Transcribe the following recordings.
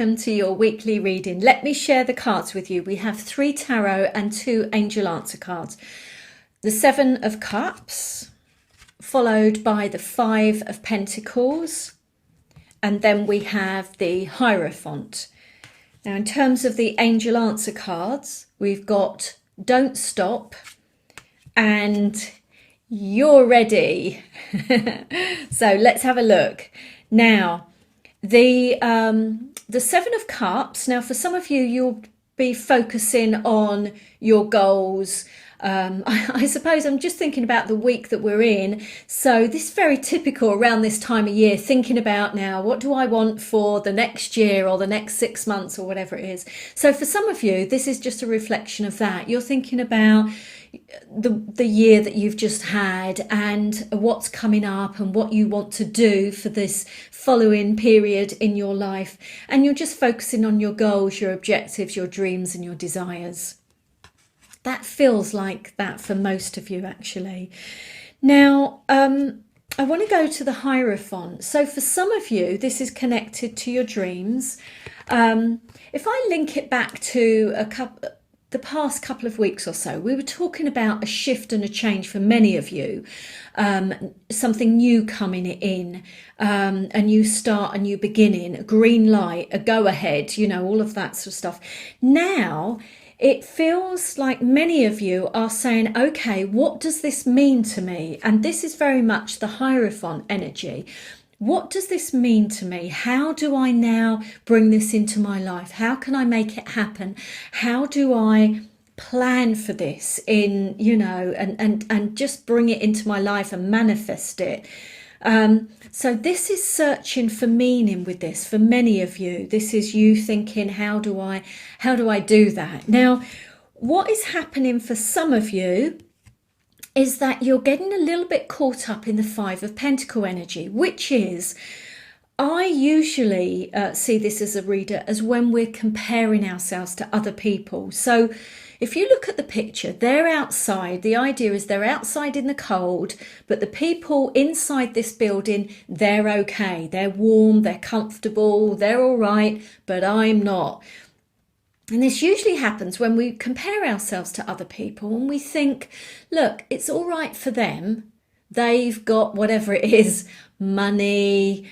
welcome to your weekly reading. Let me share the cards with you. We have 3 tarot and 2 angel answer cards. The 7 of Cups, followed by the 5 of Pentacles, and then we have the Hierophant. Now, in terms of the angel answer cards, we've got Don't Stop and You're Ready. So let's have a look. Now, the 7 of Cups. Now, for some of you, you'll be focusing on your goals. I suppose I'm just thinking about the week that we're in. So this is very typical around this time of year, thinking about now, what do I want for the next year or the next 6 months or whatever it is. So for some of you, this is just a reflection of that. You're thinking about the year that you've just had and what's coming up and what you want to do for this following period in your life. And you're just focusing on your goals, your objectives, your dreams and your desires. That feels like that for most of you, actually. Now, I want to go to the Hierophant. So for some of you, this is connected to your dreams. If I link it back to the past couple of weeks or so, we were talking about a shift and a change for many of you, something new coming in, a new start, a new beginning, a green light, a go ahead, you know, all of that sort of stuff. Now, it feels like many of you are saying, okay, what does this mean to me? And this is very much the Hierophant energy. What does this mean to me? How do I now bring this into my life? How can I make it happen? How do I plan for this in, you know, and just bring it into my life and manifest it? So this is searching for meaning with this. For many of you, this is you thinking, how do I do that? Now, what is happening for some of you is that you're getting a little bit caught up in the 5 of Pentacle energy, which is, I usually see this as a reader as when we're comparing ourselves to other people. So if you look at the picture, they're outside. The idea is they're outside in the cold, but the people inside this building, they're okay. They're warm, they're comfortable, they're all right, but I'm not. And this usually happens when we compare ourselves to other people and we think, look, it's all right for them. They've got whatever it is, money,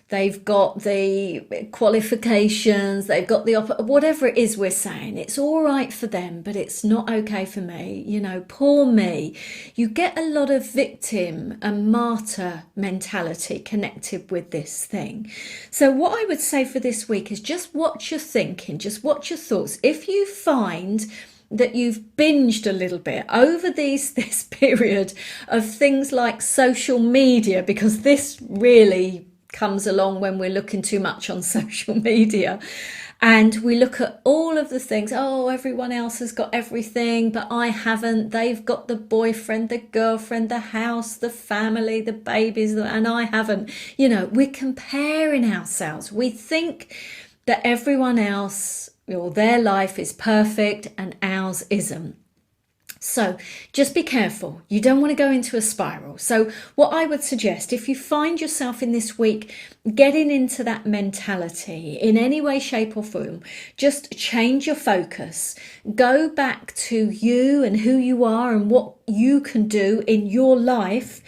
they've got the qualifications, they've got the whatever it is we're saying. It's all right for them, but it's not okay for me. You know, poor me. You get a lot of victim and martyr mentality connected with this thing. So what I would say for this week is just watch your thinking, just watch your thoughts. If you find that you've binged a little bit over this period of things like social media, because this really comes along when we're looking too much on social media and we look at all of the things, oh, everyone else has got everything, but I haven't. They've got the boyfriend, the girlfriend, the house, the family, the babies, and I haven't. You know, we're comparing ourselves. We think that everyone else or their life is perfect and ours isn't. So just be careful. You don't want to go into a spiral. So what I would suggest, if you find yourself in this week getting into that mentality in any way, shape or form, just change your focus. Go back to you and who you are and what you can do in your life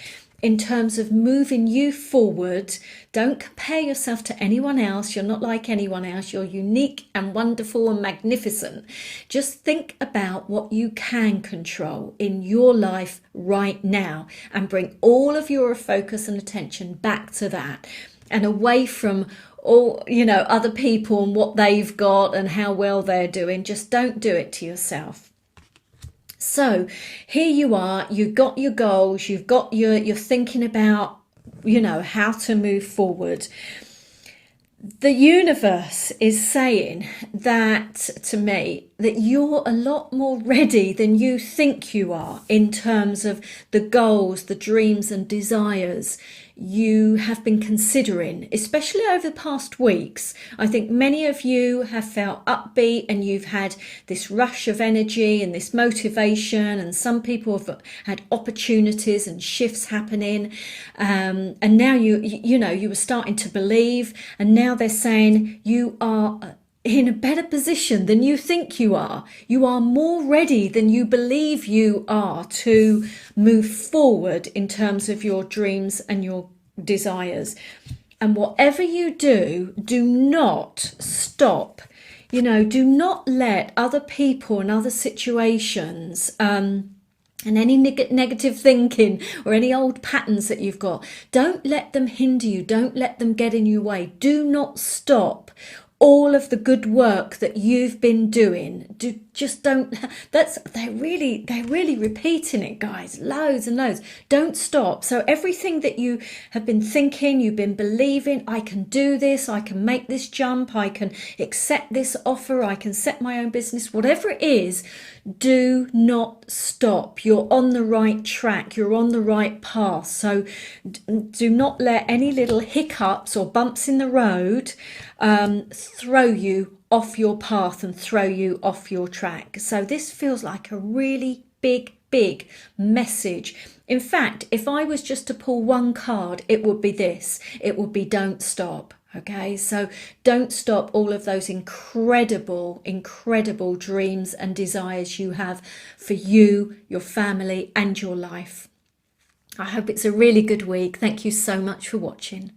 in terms of moving you forward. Don't compare yourself to anyone else. You're not like anyone else. You're unique and wonderful and magnificent. Just think about what you can control in your life right now and bring all of your focus and attention back to that and away from all, you know, other people and what they've got and how well they're doing. Just don't do it to yourself. So here you are, you've got your goals, you're thinking about, you know, how to move forward. The universe is saying that to me, that you're a lot more ready than you think you are in terms of the goals, the dreams and desires you have been considering, especially over the past weeks. I think many of you have felt upbeat and you've had this rush of energy and this motivation, and some people have had opportunities and shifts happening, and now you were starting to believe, and now they're saying you are in a better position than you think you are. You are more ready than you believe you are to move forward in terms of your dreams and your desires. And whatever you do, do not stop. Do not let other people and other situations, and any negative thinking or any old patterns that you've got, don't let them hinder you. Don't let them get in your way. Do not stop all of the good work that you've been doing. They're really repeating it, guys, loads and loads. Don't stop. So everything that you have been thinking, you've been believing, I can do this, I can make this jump, I can accept this offer, I can set my own business, whatever it is, do not stop. You're on the right track, you're on the right path. So do not let any little hiccups or bumps in the road throw you off your path and throw you off your track. So this feels like a really big message. In fact, if I was just to pull one card, it would be this. It would be don't stop. Okay, so don't stop all of those incredible dreams and desires you have for you, your family, and your life. I hope it's a really good week. Thank you so much for watching.